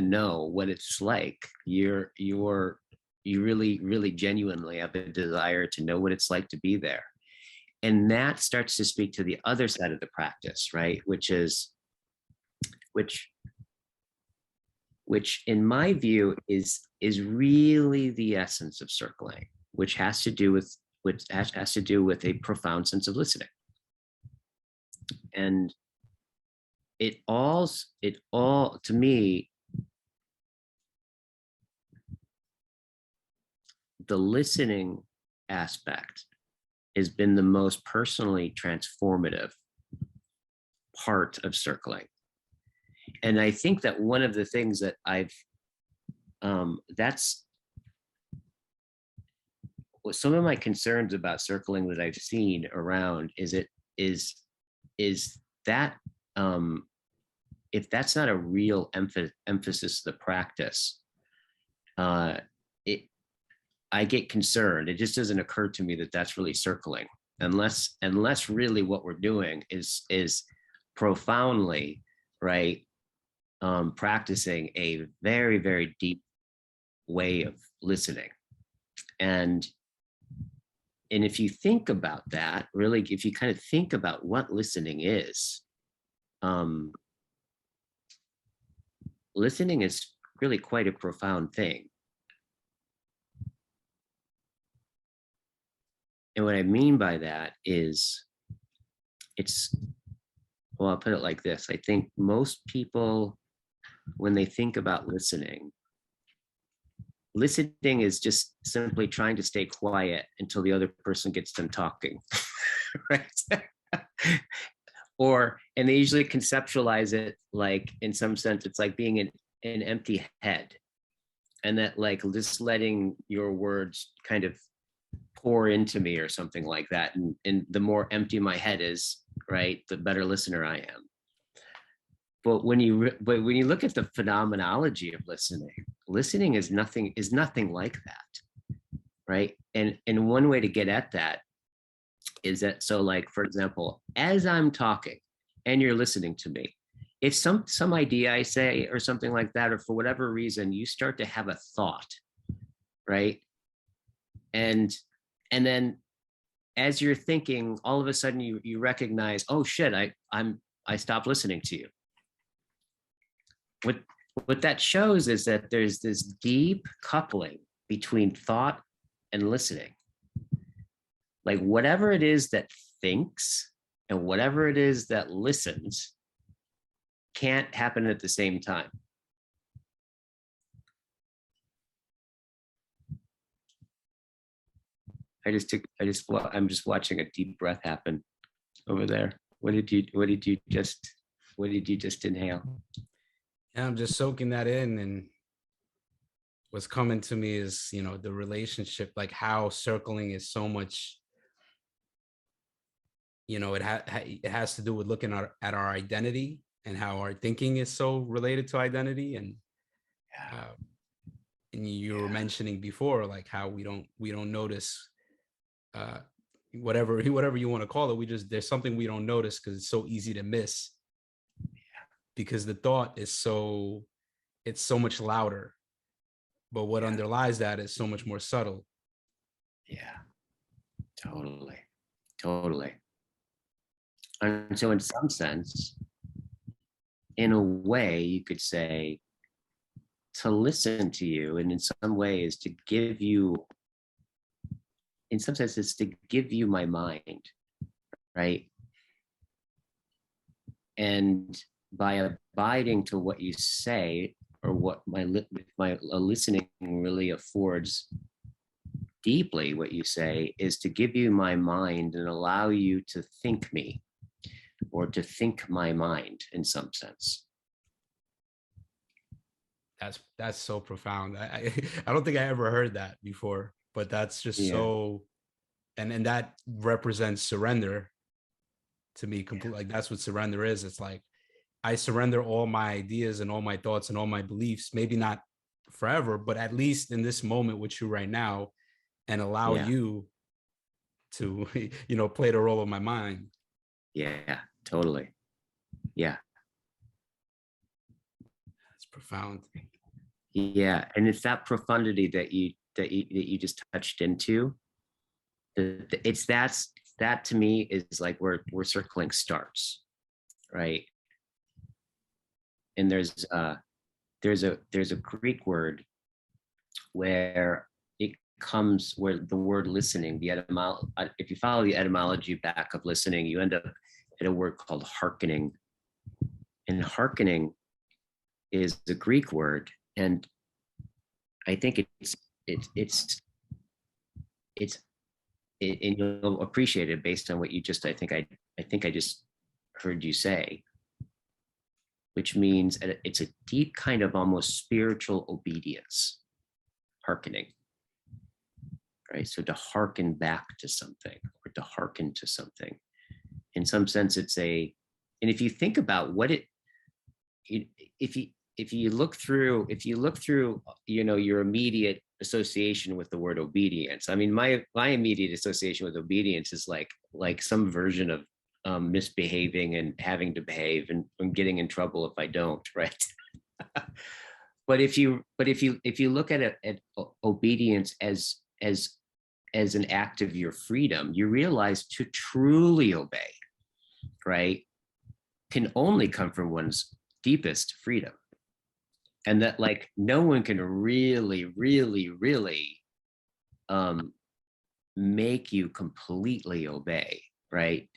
know what it's like, you really genuinely have a desire to know what it's like to be there. And that starts to speak to the other side of the practice, right? Which in my view is really the essence of circling, which has to do with a profound sense of listening. And it all to me, the listening aspect has been the most personally transformative part of circling. And I think that one of the things that that's some of my concerns about circling that I've seen around is that if that's not a real emphasis of the practice, I get concerned. It just doesn't occur to me that that's really circling, unless really what we're doing is profoundly, right, practicing a very, very deep way of listening. And if you think about that, really, if you kind of think about what listening is, listening is really quite a profound thing. And what I mean by that is well, I'll put it like this. I think most people, when they think about listening is just simply trying to stay quiet until the other person gets done talking, right? And they usually conceptualize it like, in some sense, it's like being an empty head, and that like just letting your words kind of pour into me or something like that. And the more empty my head is, right, the better listener I am. But when you look at the phenomenology of listening is nothing like that, right? And one way to get at that is that, so like, for example, as I'm talking and you're listening to me, if some idea I say or something like that, or for whatever reason you start to have a thought, right? And then as you're thinking, all of a sudden you recognize, oh shit, I stopped listening to you. What that shows is that there's this deep coupling between thought and listening. Like whatever it is that thinks and whatever it is that listens can't happen at the same time. I'm just watching a deep breath happen over there. What did you just inhale? Yeah, I'm just soaking that in, and what's coming to me is, the relationship, like how circling is so much, it has to do with looking at our identity and how our thinking is so related to identity. And and you were mentioning before, like how we don't notice whatever you want to call it. There's something we don't notice because it's so easy to miss, because the thought is so much louder, but what underlies that is so much more subtle. Yeah, totally. And so in some sense, in a way, you could say to listen to you, and in some way is to give you, in some sense, it's to give you my mind, right? And by abiding to what you say, or what my listening really affords deeply, what you say is to give you my mind and allow you to think me, or to think my mind in some sense. That's so profound. I don't think I ever heard that before, but that's just so, and that represents surrender to me completely. Like that's what surrender is. It's like I surrender all my ideas and all my thoughts and all my beliefs, maybe not forever, but at least in this moment with you right now, and allow you to, play the role of my mind. Yeah, totally. Yeah. That's profound. Yeah, and it's that profundity that you just touched into. It's that to me is like we're circling starts, right? And there's a Greek word where it comes, where the word listening, if you follow the etymology back of listening, you end up at a word called hearkening. And hearkening is the Greek word, and I think and you'll appreciate it based on what you just, I think I just heard you say, which means it's a deep kind of almost spiritual obedience, hearkening, right? So to hearken back to something, or to hearken to something. In some sense, and if you think about what if you look through, your immediate association with the word obedience, I mean, my immediate association with obedience is like some version of misbehaving and having to behave and getting in trouble if I don't, right? But if you look at it, at obedience as an act of your freedom, you realize to truly obey, right, can only come from one's deepest freedom. And that like no one can really make you completely obey, right?